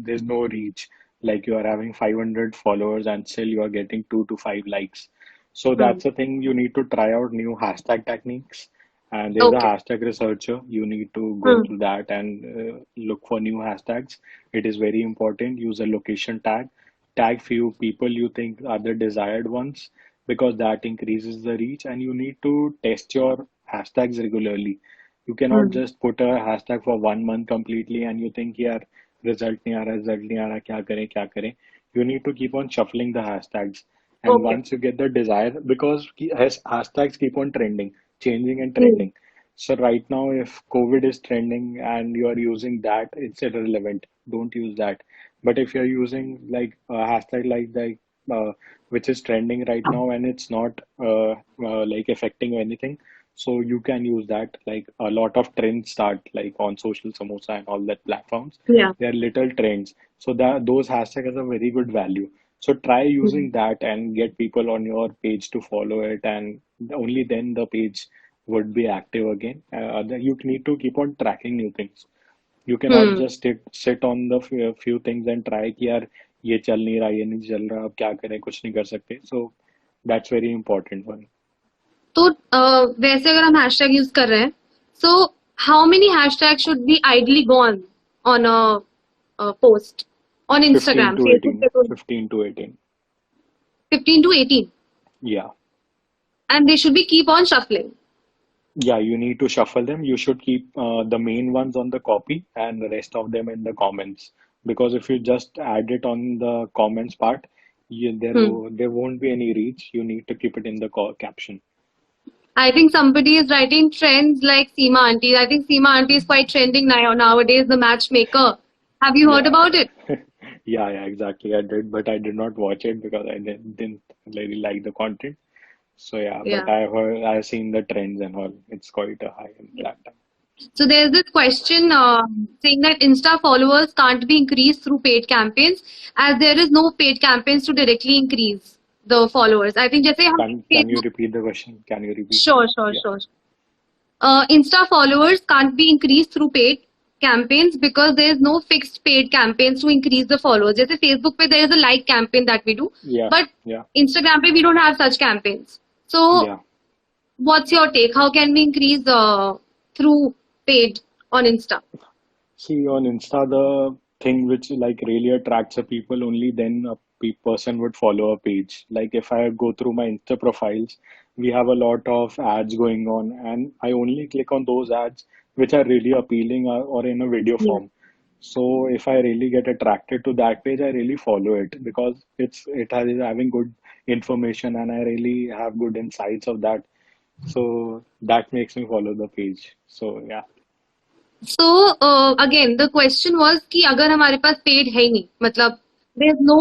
there's no reach, like you are having 500 followers and still you are getting 2 to 5 likes. So that's the thing you need to try out new hashtag techniques. And there's a okay hashtag researcher. You need to go through that and look for new hashtags. It is very important. Use a location tag. Tag few people you think are the desired ones because that increases the reach and you need to test your hashtags regularly. You cannot just put a hashtag for 1 month completely and you think यार result नहीं आ रहा क्या करें. You need to keep on shuffling the hashtags. And okay once you get the desire, because hashtags keep on trending, changing and trending. So right now, if COVID is trending and you are using that, it's irrelevant. Don't use that. But if you're using like a hashtag which is trending right now and it's not like affecting anything, so you can use that. Like a lot of trends start like on social samosa and all that platforms. या They are little trends. So that those hashtags have a very good value. So try using that and get people on your page to follow it, and only then the page would be active again. You need to keep on tracking new things. You cannot Hmm. just sit on the few things and try कि यार ये चल नहीं रहा, ये नहीं चल रहा, अब क्या करें, कुछ नहीं कर सकते. So that's very important one. तो वैसे अगर हम हैशटैग यूज कर रहे हैं, so how many hashtag should be ideally go on a post on 15 Instagram, to Facebook 18. पे तो 15 to 18. 15 to 18, Yeah. And they should be keep on shuffling. Yeah, you need to shuffle them. You should keep the main ones on the copy and the rest of them in the comments. Because if you just add it on the comments part, there won't be any reach. You need to keep it in the caption. I think somebody is writing trends like Seema Auntie. I think Seema Auntie is quite trending now nowadays, the matchmaker. Have you heard Yeah, about it? yeah, exactly. I did, but I did not watch it because I didn't really like the content. So yeah, but Yeah. I've seen the trends and all. It's quite a high impact. So there's this question saying that Insta followers can't be increased through paid campaigns, as there is no paid campaigns to directly increase the followers. I think जैसे हम Can you Facebook, repeat the question? Can you repeat? sure, sure, Yeah. sure. Insta followers can't be increased through paid campaigns because there is no fixed paid campaigns to increase the followers. जैसे Facebook पे there is a like campaign that we do, Yeah. but Yeah. Instagram पे we don't have such campaigns. So Yeah. what's your take? How can we increase through paid on Insta? See, on Insta, the thing which like really attracts the people, only then a person would follow a page. Like if I go through my Insta profiles, we have a lot of ads going on, and I only click on those ads which are really appealing or in a video Yeah. form. So if I really get attracted to that page, I really follow it because it has having good information and I really have good insights of that. So that makes me follow the page. So yeah. So again the question was कि अगर हमारे पास paid है ही नहीं, मतलब there is no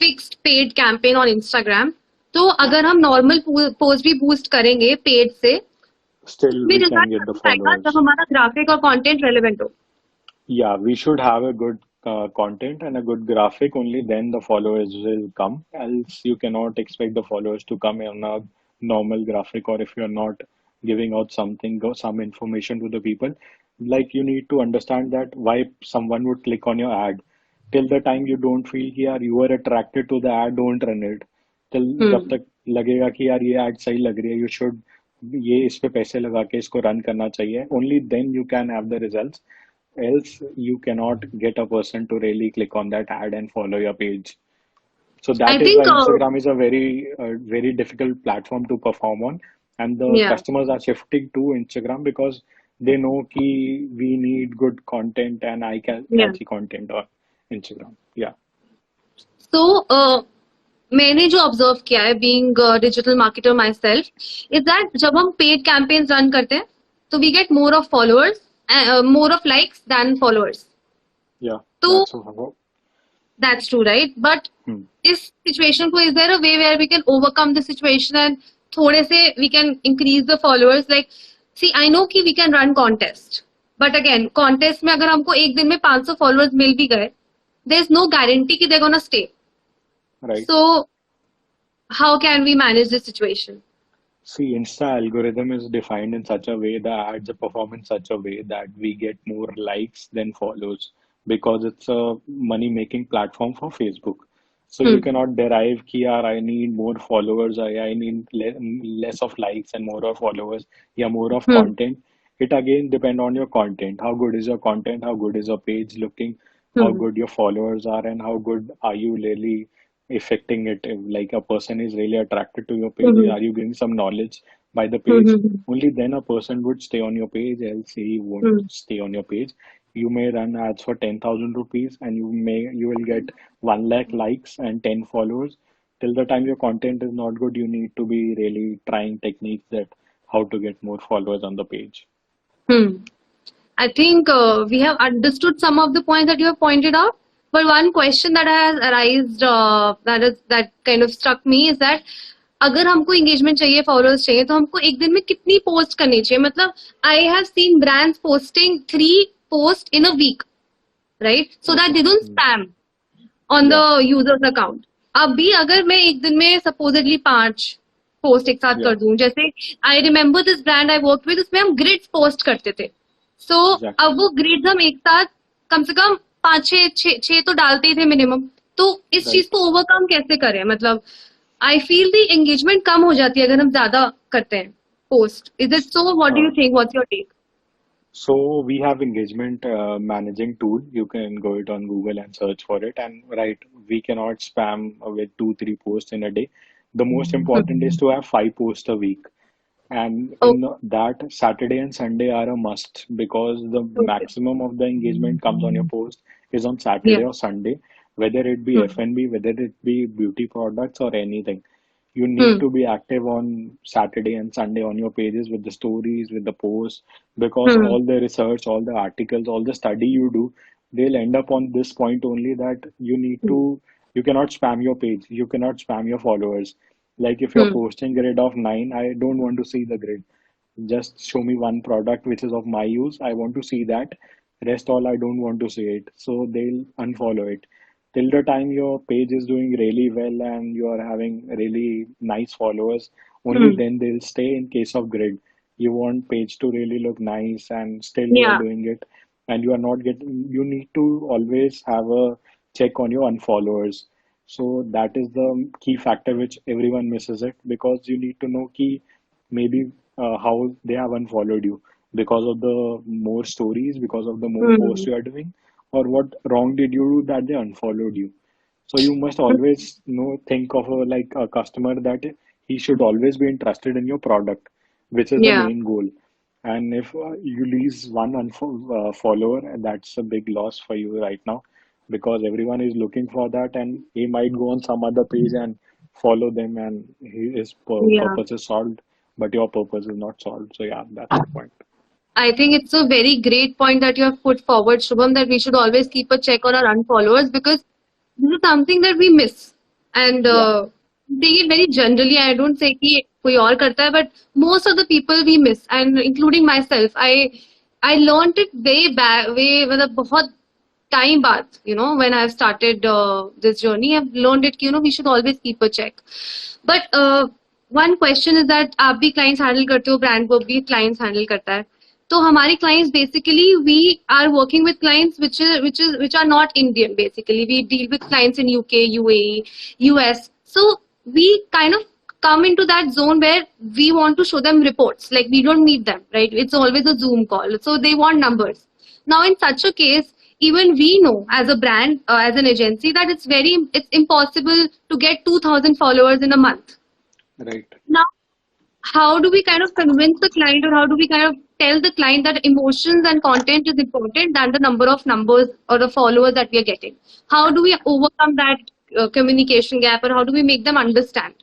fixed paid campaign on Instagram, तो अगर हम normal post भी बूस्ट करेंगे पेड से, Still भी we can result get the तभी आएगा जब followers. हमारा ग्राफिक और कंटेंट रेलेवेंट हो. Yeah, we should have a good content and a good graphic. Only then the followers will come. Else you cannot expect the followers to come on a normal graphic, or if you're not giving out something or some information to the people. Like you need to understand that why someone would click on your ad. Till the time you don't feel कि यार you are attracted to the ad, don't run it. Till जब हम्म. तक लगेगा कि यार ये ad सही लग रही है, you should ये इस पे पैसे लगा के इसको run करना चाहिए. Only then you can have the results. Else, you cannot get a person to really click on that ad and follow your page. So I that is think why Instagram is a very difficult platform to perform on, and the yeah. customers are shifting to Instagram because they know कि we need good content and Yeah. catchy content on Instagram. Yeah, So मैंने जो observe किया है being digital marketer myself is that जब हम paid campaigns run करते हैं तो we get more of followers, more of likes then followers. yeah, तो that's how. That's true right, but Hmm. इस सिचुएशन को is there a way where we can overcome the situation and थोड़े से we can increase the followers. Like see I know कि we can run contest, but again contest में अगर हमको एक दिन में 500 फॉलोअर्स मिल भी गए, देयर इज नो गारंटी कि they gonna stay. Right. So how can we manage this situation? See, Insta algorithm is defined in such a way, the ads perform in such a way that we get more likes than follows because it's a money making platform for Facebook. So you Hmm. cannot derive कि यार I need more followers, I need less of likes and more of followers, yeah, more of Hmm. content. It again depend on your content. How good is your content? How good is your page looking? How Hmm. good your followers are, and how good are you really affecting it? If, like a person is really attracted to your page, Hmm. are you giving some knowledge by the page? Hmm. Only then a person would stay on your page, else he won't Hmm. stay on your page. You may run ads for 10,000 rupees and you will get 1 lakh likes and 10 followers. Till the time your content is not good, you need to be really trying techniques that how to get more followers on the page. Hmm. I think we have understood some of the points that you have pointed out. But one question that has arisen, that kind of struck me is that अगर हमको engagement चाहिए, followers चाहिए, तो हमको एक दिन में कितनी post करनी चाहिए? मतलब I have seen brands posting 3 posts in a week, right? So that Okay. they don't spam on the Yeah. user's account. अभी अगर मैं एक दिन में supposedly 5 पोस्ट एक साथ कर Yeah. दूं, जैसे I remember this brand I work with, उसमें हम ग्रिड्स पोस्ट करते थे. सो Exactly. अब वो ग्रिड्स हम एक साथ कम से कम पांच छह तो डालते ही थे मिनिमम। तो इस चीज Right. को ओवरकम कैसे करें? मतलब आई फील दी एंगेजमेंट कम हो जाती है अगर हम ज्यादा करते हैं post. Is it so? What do you Uh, think? What's your take? So we have engagement managing tool. You can go it on Google and search for it. And right, we cannot spam with 2, 3 posts in a day. The most important is to have 5 posts a week. And in that, Saturday and Sunday are a must because the Okay. maximum of the engagement comes on your post is on Yeah. Saturday or Sunday, whether it be Hmm. F&B, whether it be beauty products or anything. You need Hmm. to be active on Saturday and Sunday on your pages with the stories, with the posts, because Hmm. all the research, all the articles, all the study you do, they'll end up on this point only that you cannot spam your page, you cannot spam your followers. Like if you're Hmm. posting grid of 9, I don't want to see the grid. Just show me one product which is of my use. I want to see that. Rest all I don't want to see it. So they'll unfollow it. Till the time your page is doing really well and you are having really nice followers, only Hmm. then they'll stay in case of grid. You want page to really look nice and still you are Yeah. doing it and you are not getting, you need to always have a check on your unfollowers. So that is the key factor which everyone misses it because you need to know key maybe how they have unfollowed you because of the more stories, because of the more posts Hmm. you are doing, or what wrong did you do that they unfollowed you. So you must always think of like a customer that he should always be interested in your product, which is the Yeah. main goal. And if you lose one follower, that's a big loss for you right now because everyone is looking for that and he might go on some other page and follow them and his Yeah. purpose is solved, but your purpose is not solved. So yeah, that's the point. I think it's a very great point that you have put forward, Shubham, that we should always keep a check on our unfollowers because this is something that we miss. And Yeah. take it very generally, I don't say कि कोई और करता है, but most of the people we miss, and including myself, I learned it way back, way मतलब बहुत time बाद, when I've started this journey, I've learned it कि we should always keep a check. But one question is that आप भी clients handle करते हो, brand को भी clients handle करता है. तो हमारे clients basically we are working with clients which are not Indian. Basically we deal with clients in UK, UAE, US. So we kind of come into that zone where we want to show them reports. Like we don't meet them, right? It's always a Zoom call. So they want numbers. Now in such a case, even we know as a brand, as an agency, that it's impossible to get 2,000 followers in a month. Right. Now how do we kind of convince the client, or how do we kind of tell the client that emotions and content is important than the number of numbers or the followers that we are getting? How do we overcome that communication gap, or how do we make them understand?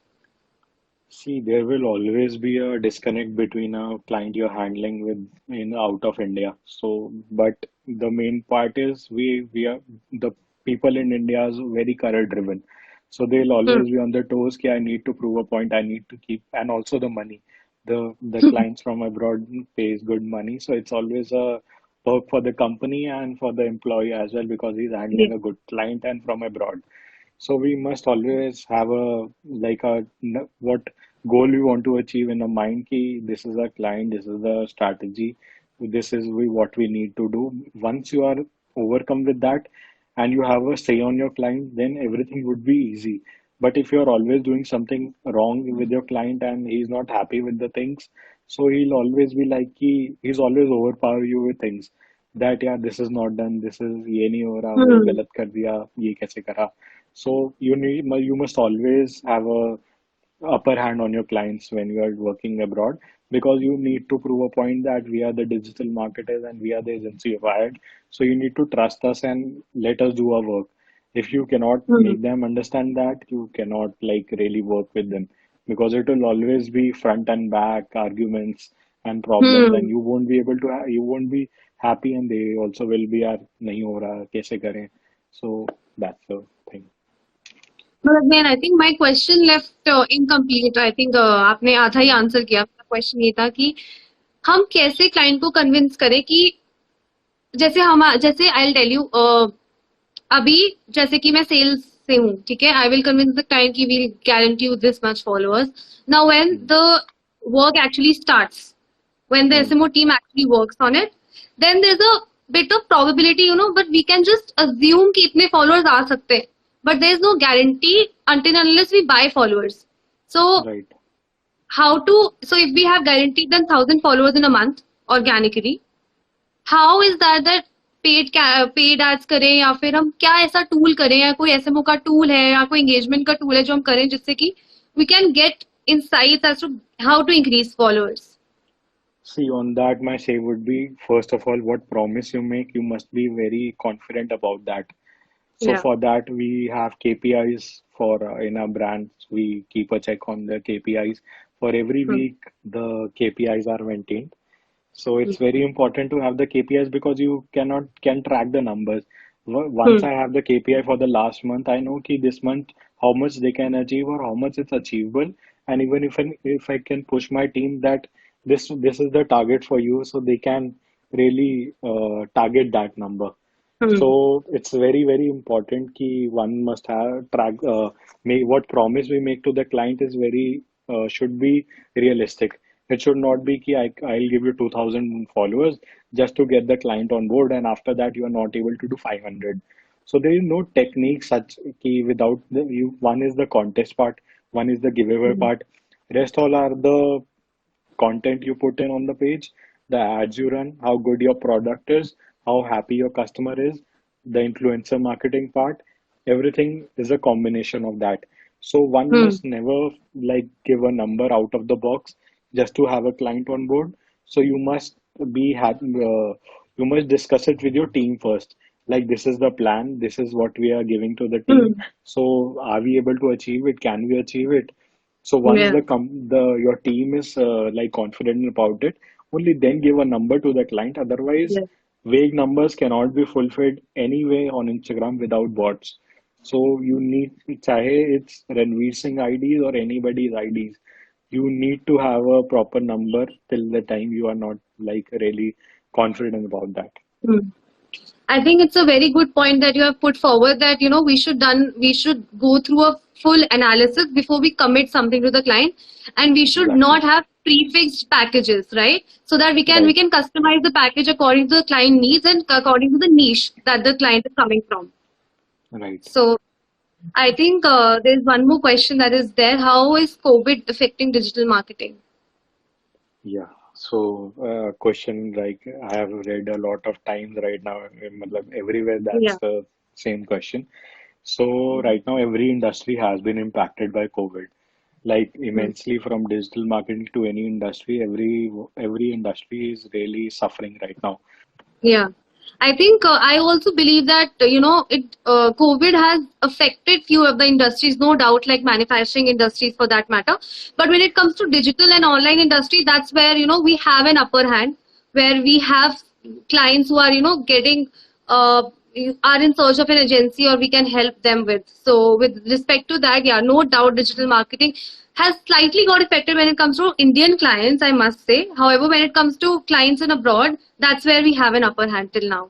See, there will always be a disconnect between a client you're handling with out of India. So, but the main part is we are the people in India is very career driven. So they'll Hmm. always be on their toes. I need to prove a point. I need to keep, and also the money. The clients from abroad pays good money, so it's always a perk for the company and for the employee as well because he's Yeah. handling a good client and from abroad. So we must always have a like what goal we want to achieve in a mind key. This is our client, this is the strategy, this is what we need to do. Once you are overcome with that and you have a say on your client, then everything would be easy. But if you're always doing something wrong with your client and he's not happy with the things, so he'll always be like he's always overpower you with things that yeah this is not done, this is ये नहीं हो रहा, वो Hmm. गलत कर दिया, ये कैसे करा. So you must always have a upper hand on your clients when you are working abroad because you need to prove a point that we are the digital marketers and we are the agency you've hired. So you need to trust us and let us do our work. If you cannot Hmm. make them understand that, you cannot like really work with them because it will always be front and back arguments and problems, and Hmm. you won't be able to you won't be happy, and they also will be यार नहीं हो रहा कैसे करें. So that's the thing. But again, I think my question left incomplete. I think आपने आधा ही Hmm. Answer किया. मेरा क्वेश्चन ये था कि हम कैसे क्लाइंट को कन्विंस करें कि जैसे आई टेल यू अभी जैसे कि मैं सेल्स से हूँ, ठीक है, I will convince the client की we guarantee you this much followers. Now when Hmm. The work actually starts, when the Hmm. SMO team actually works on it, then there's a bit of probability, but we can just assume कि इतने followers आ सकते हैं. But there's no guarantee until unless we buy followers. So Right. so if we have guaranteed then 1,000 followers in a month organically, how is that paid ads करें या फिर हम क्या ऐसा टूल करें या कोई एसएमओ का टूल है या कोई एंगेजमेंट का टूल है जो हम करें जिससे कि we can get insights as to how to increase followers. See, on that, my say would be first of all, what promise you make, you must be very confident about that. So Yeah. for that, we have KPIs for in our brands. We keep a check on the KPIs. For every Hmm. week, the KPIs are maintained. So Hmm. it's very important to have the KPIs because you can track the numbers. Hmm. Once I have the KPI for the last month, I know कि this month how much they can achieve or how much it's achievable. And even if I can push my team that this is the target for you, so they can really target that number. Hmm. So it's very important कि one must have track make what promise we make to the client is very should be realistic. It should not be कि I'll give you 2,000 followers just to get the client on board, and after that you are not able to do 500. So there is no technique such कि without one is the contest part, one is the giveaway Hmm. part. Rest all are the content you put in on the page, the ads you run, how good your product is, how happy your customer is, the influencer marketing part, everything is a combination of that. So one Hmm. must never like give a number out of the box just to have a client on board. So you must be happy, you must discuss it with your team first. Like this is the plan, this is what we are giving to the team. Hmm. So are we able to achieve it? Can we achieve it? So once Yeah. the your team is like confident about it, only then give a number to the client. Otherwise, Yeah. vague numbers cannot be fulfilled anyway on Instagram without bots. So you need, चाहे it's Ranveer Singh IDs or anybody's IDs, you need to have a proper number till the time you are not like really confident about that. Hmm. I think it's a very good point that you have put forward that we should go through a full analysis before we commit something to the client, and we should Exactly. not have prefixed packages, right? So that we Right. can customize the package according to the client needs and according to the niche that the client is coming from. Right. So I think there's one more question that is there. How is COVID affecting digital marketing? Yeah. So, question like I have read a lot of times right now, matlab everywhere Yeah. that's the same question. So, right now, every industry has been impacted by COVID, like Hmm. immensely from digital marketing to any industry. Every industry is really suffering right now. Yeah, I think I also believe that it COVID has affected few of the industries, no doubt, like manufacturing industries for that matter. But when it comes to digital and online industry, that's where we have an upper hand, where we have clients who are getting uh, are in search of an agency or we can help them with. So with respect to that, yeah, no doubt, digital marketing has slightly got affected when it comes to Indian clients, I must say. However, when it comes to clients in abroad, that's where we have an upper hand till now.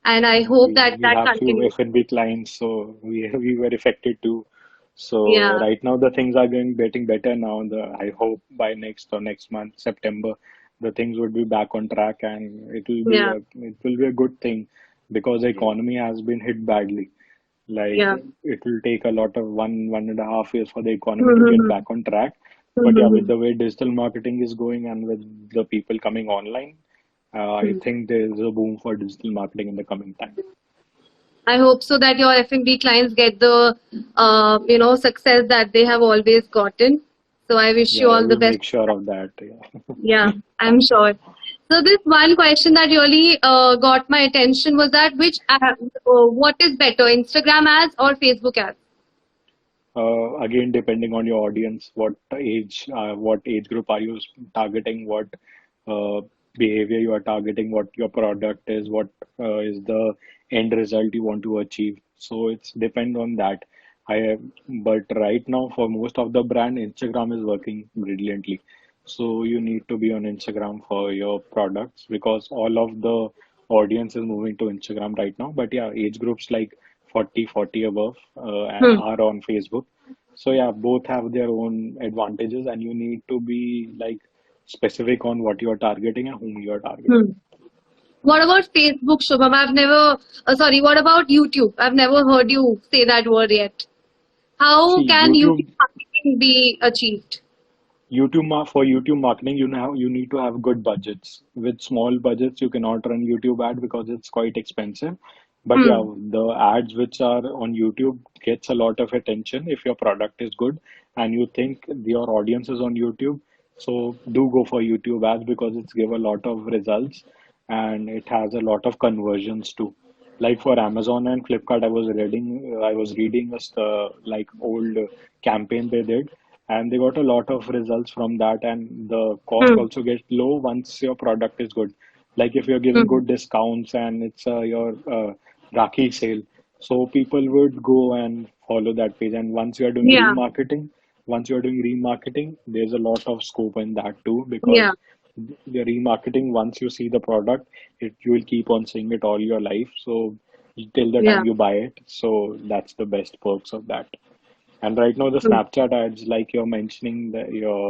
And I Yeah, hope we that we that have few continues. F&B clients, so we were affected too. So Yeah, right now the things are getting better now. I hope by next month, September, the things would be back on track, and yeah, it will be a good thing because the economy has been hit badly. Like yeah. it will take a lot of 1.5 years for the economy to get Mm-hmm. back on track. But yeah, with Mm-hmm. the way digital marketing is going and with the people coming online, I think there is a boom for digital marketing in the coming time. I hope so that your F&B clients get the success that they have always gotten. So I wish you Yeah, all the we'll best. make sure of that. Yeah. Yeah, I'm sure. So this one question that really got my attention was that what is better, Instagram ads or Facebook ads? Again, depending on your audience, what age group are you targeting, what uh, behavior you are targeting, what your product is, what is the end result you want to achieve. So it's depend on that. But right now, for most of the brand, Instagram is working brilliantly. So you need to be on Instagram for your products because all of the audience is moving to Instagram right now. But yeah, age groups like 40 above Hmm. are on Facebook. So yeah, both have their own advantages, and you need to be like specific on what you are targeting and whom you are targeting. Hmm. What about Facebook, Shubham? I've never, sorry, what about YouTube? I've never heard you say that word yet. How See, can YouTube marketing be achieved? For YouTube marketing, you need to have good budgets. With small budgets, you cannot run YouTube ad because it's quite expensive. But yeah, Hmm. the ads which are on YouTube gets a lot of attention if your product is good and you think your audience is on YouTube. So do go for YouTube ads because it's give a lot of results and it has a lot of conversions too. Like for Amazon and Flipkart, I was reading like old campaign they did, and they got a lot of results from that, and the cost Hmm. also gets low once your product is good. Like if you're giving Hmm. good discounts and it's your Rakhi sale, so people would go and follow that page. And Yeah. once you're doing remarketing, there's a lot of scope in that too Yeah. because the remarketing, once you see the product, you will keep on seeing it all your life. So till the Yeah. time you buy it. So that's the best perks of that. And right now, the Hmm. Snapchat ads, like you're mentioning, the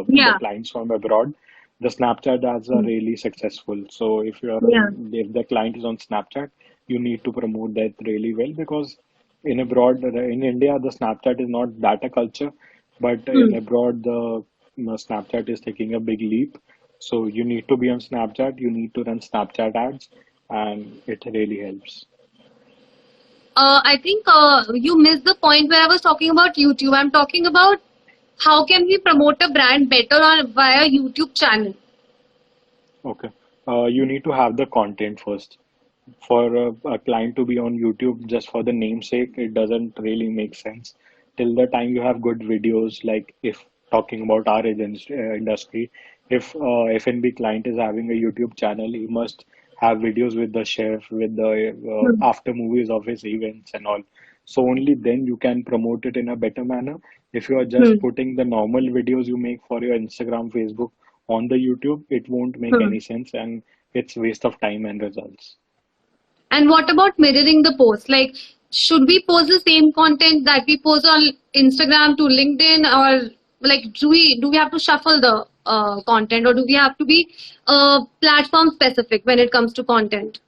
Yeah. clients from abroad, the Snapchat ads are Hmm. really successful. So Yeah. if the client is on Snapchat, you need to promote that really well because in India, the Snapchat is not that a culture, but in Hmm. abroad, Snapchat is taking a big leap. So you need to be on Snapchat, you need to run Snapchat ads, and it really helps. I think you missed the point where I was talking about YouTube. I'm talking about how can we promote a brand better on via YouTube channel. Okay. You need to have the content first. For a client to be on YouTube just for the namesake, it doesn't really make sense. Till the time you have good videos, like if talking about our industry, if F&B client is having a YouTube channel, he must have videos with the chef, with the Hmm. after movies of his events and all. So only then you can promote it in a better manner. If you are just Hmm. putting the normal videos you make for your Instagram, Facebook on the YouTube, it won't make Hmm. any sense and it's waste of time and results. And what about mirroring the post? Like, should we post the same content that we post on Instagram to LinkedIn, or like, do we have to shuffle the content, or do we have to be platform specific when it comes to content?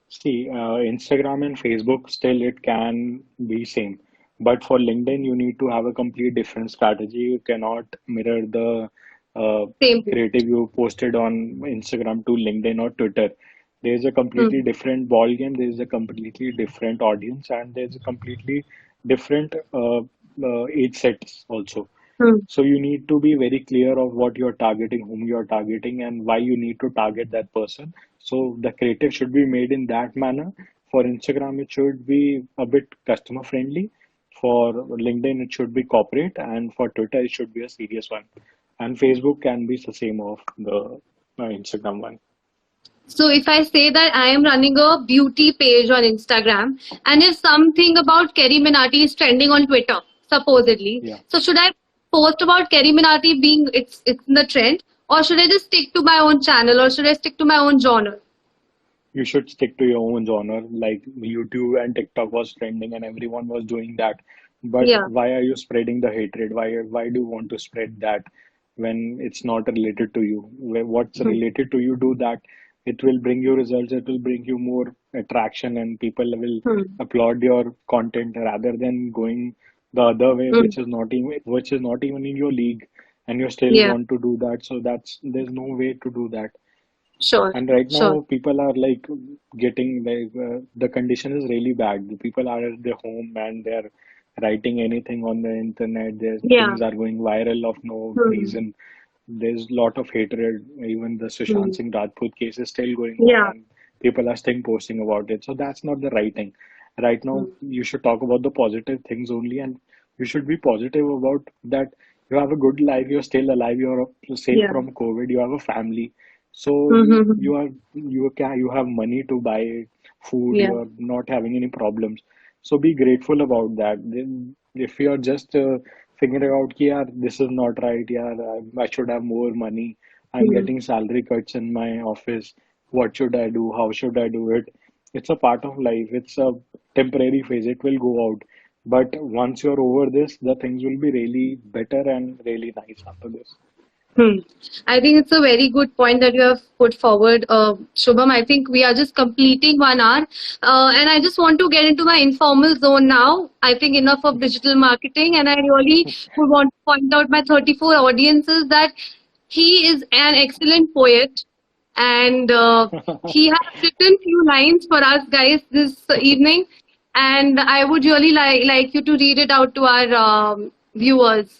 See, Instagram and Facebook still it can be same, but for LinkedIn you need to have a complete different strategy. You cannot mirror the uh, Same post. creative you posted on Instagram to LinkedIn or Twitter. There's a Hmm. completely different ball game. There's a completely different audience, and there's a completely different age sets also. Hmm. So you need to be very clear of what you're targeting, whom you're targeting, and why you need to target that person. So the creative should be made in that manner. For Instagram, it should be a bit customer friendly. For LinkedIn, it should be corporate, and for Twitter, it should be a serious one. And Facebook can be the same of the Instagram one. So if I say that I am running a beauty page on Instagram, and if something about Kerry Minati is trending on Twitter, supposedly, Yeah. so should I post about Kerry Minati being it's in the trend, or should I just stick to my own channel, or should I stick to my own genre? You should stick to your own genre. Like YouTube and TikTok was trending and everyone was doing that. But Yeah. why are you spreading the hatred? Why do you want to spread that when it's not related to you? What's Hmm. related to you, do that. It will bring you results, it will bring you more attraction and people will Hmm. applaud your content rather than going the other way, Hmm. which is not even in your league and you still Yeah. want to do that. So there's no way to do that. Sure. And right Sure. now, people are like getting like the condition is really bad. The people are at their home and they're writing anything on the internet. There's Yeah. things are going viral of no Hmm. reason. There's a lot of hatred. Even the Sushant Hmm. Singh Rajput case is still going on, Yeah. and people are still posting about it. So that's not the right thing. Right now, Hmm. you should talk about the positive things only, and you should be positive about that. You have a good life. You're still alive. You're safe Yeah. from COVID. You have a family, so Hmm. Hmm, hmm. you have money to buy food. Yeah. You're not having any problems. So be grateful about that. Then if you're just figuring out, yeah, this is not right. Yeah, I should have more money. I'm Hmm. getting salary cuts in my office. What should I do? How should I do it? It's a part of life. It's a temporary phase. It will go out. But once you're over this, the things will be really better and really nice after this. Hmm. I think it's a very good point that you have put forward, Shubham. I think we are just completing 1 hour, and I just want to get into my informal zone now. I think enough of digital marketing, and I really would want to point out my 34 audiences that he is an excellent poet, and he has written few lines for us guys this evening, and I would really like you to read it out to our viewers.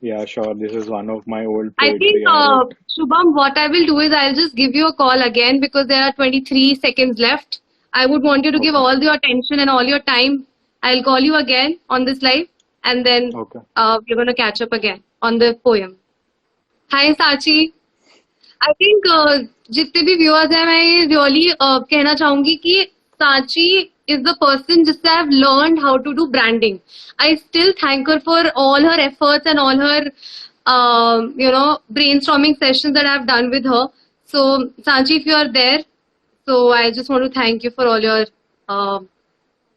Yeah, sure. This is one of my old I think, poetry I wrote. Shubham, what I will do is I'll just give you a call again because there are 23 seconds left. I would want you to give Okay. all your attention and all your time. I'll call you again on this live and then Okay. we're going to catch up again on the poem. Hi, Sachi. I think जितने भी viewers हैं मैं ये really कहना चाहूंगी कि Sanchi is the person जिससे I have learned how to do branding I still thank her for all her efforts and all her brainstorming sessions that I've done with her. So Sanchi, if you are there, so I just want to thank you for all your uh,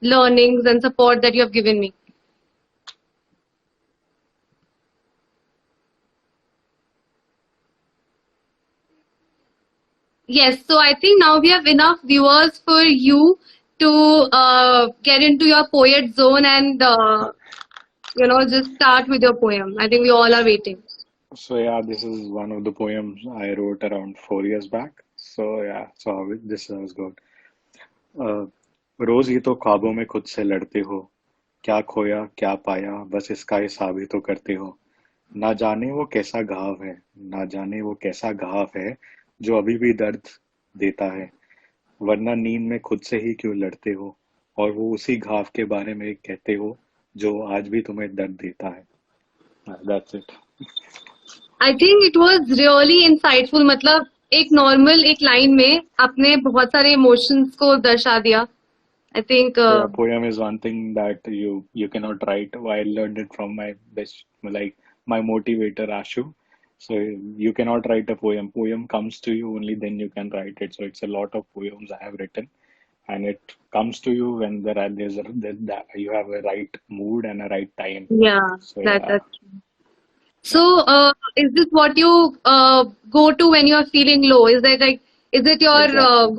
learnings and support that you have given me. Yes, so I think now we have enough viewers for you to get into your poet zone and just start with your poem. I think we all are waiting. So yeah, this is one of the poems I wrote around 4 years back. So yeah, so this was good. Uh, रोज ही तो ख्वाबों में खुद से लड़ते हो, क्या खोया क्या पाया बस इसका हिसाब ही तो करते हो। ना जाने वो कैसा घाव है, ना जाने वो कैसा घाव है जो अभी भी दर्द देता है। वरना नींद में खुद से ही क्यों लड़ते हो, और वो उसी घाव के बारे में कहते हो जो आज भी तुम्हें दर्द देता है। That's it. I think it was really insightful. मतलब एक normal एक line में आपने बहुत सारे emotions को दर्शा दिया. I think So yeah, poem is one thing that you cannot write. I learned it from my best, like my motivator Ashu. So you cannot write a poem. Poem comes to you only then you can write it. So it's a lot of poems I have written, and it comes to you when that you have a right mood and a right time. yeah, So that yeah, that's so. Is this what you go to when you are feeling low? Is that like is it your exactly,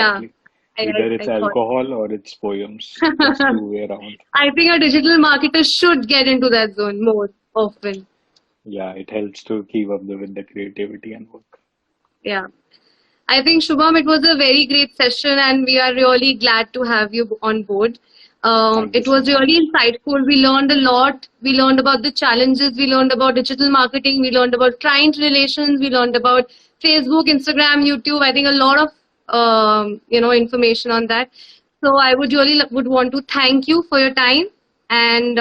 yeah? exactly. I I, Either it's I thought. alcohol or it's poems. It's two way around. I think a digital marketer should get into that zone more often. Yeah, it helps to keep up with the creativity and work. Yeah. I think Shubham, it was a very great session, and we are really glad to have you on board. Thank you It so was much. really insightful. We learned a lot. We learned about the challenges. We learned about digital marketing. We learned about client relations. We learned about Facebook, Instagram, YouTube. I think a lot of information on that. So I would really would want to thank you for your time. And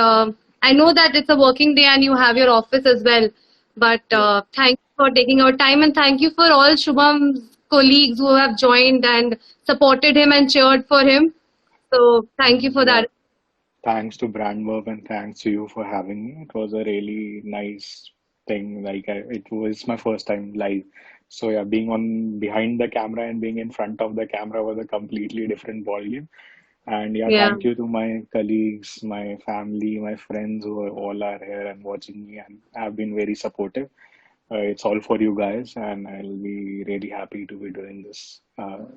I know that it's a working day and you have your office as well. But Yeah. thank you for taking our time and thank you for all Shubham's colleagues who have joined and supported him and cheered for him. So thank you for Yeah. that. Thanks to Brandverb and thanks to you for having me. It was a really nice thing. It was my first time live. So yeah, being on behind the camera and being in front of the camera was a completely different ballgame. And yeah, Yeah. thank you to my colleagues, my family, my friends who are all are here and watching me and have been very supportive. It's all for you guys, and I'll be really happy to be doing this in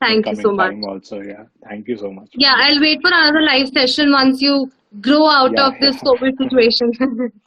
Thank you so coming much. time also. Yeah, thank you so much for Yeah, this. I'll wait for another live session once you grow out Yeah, of this yeah. COVID situation.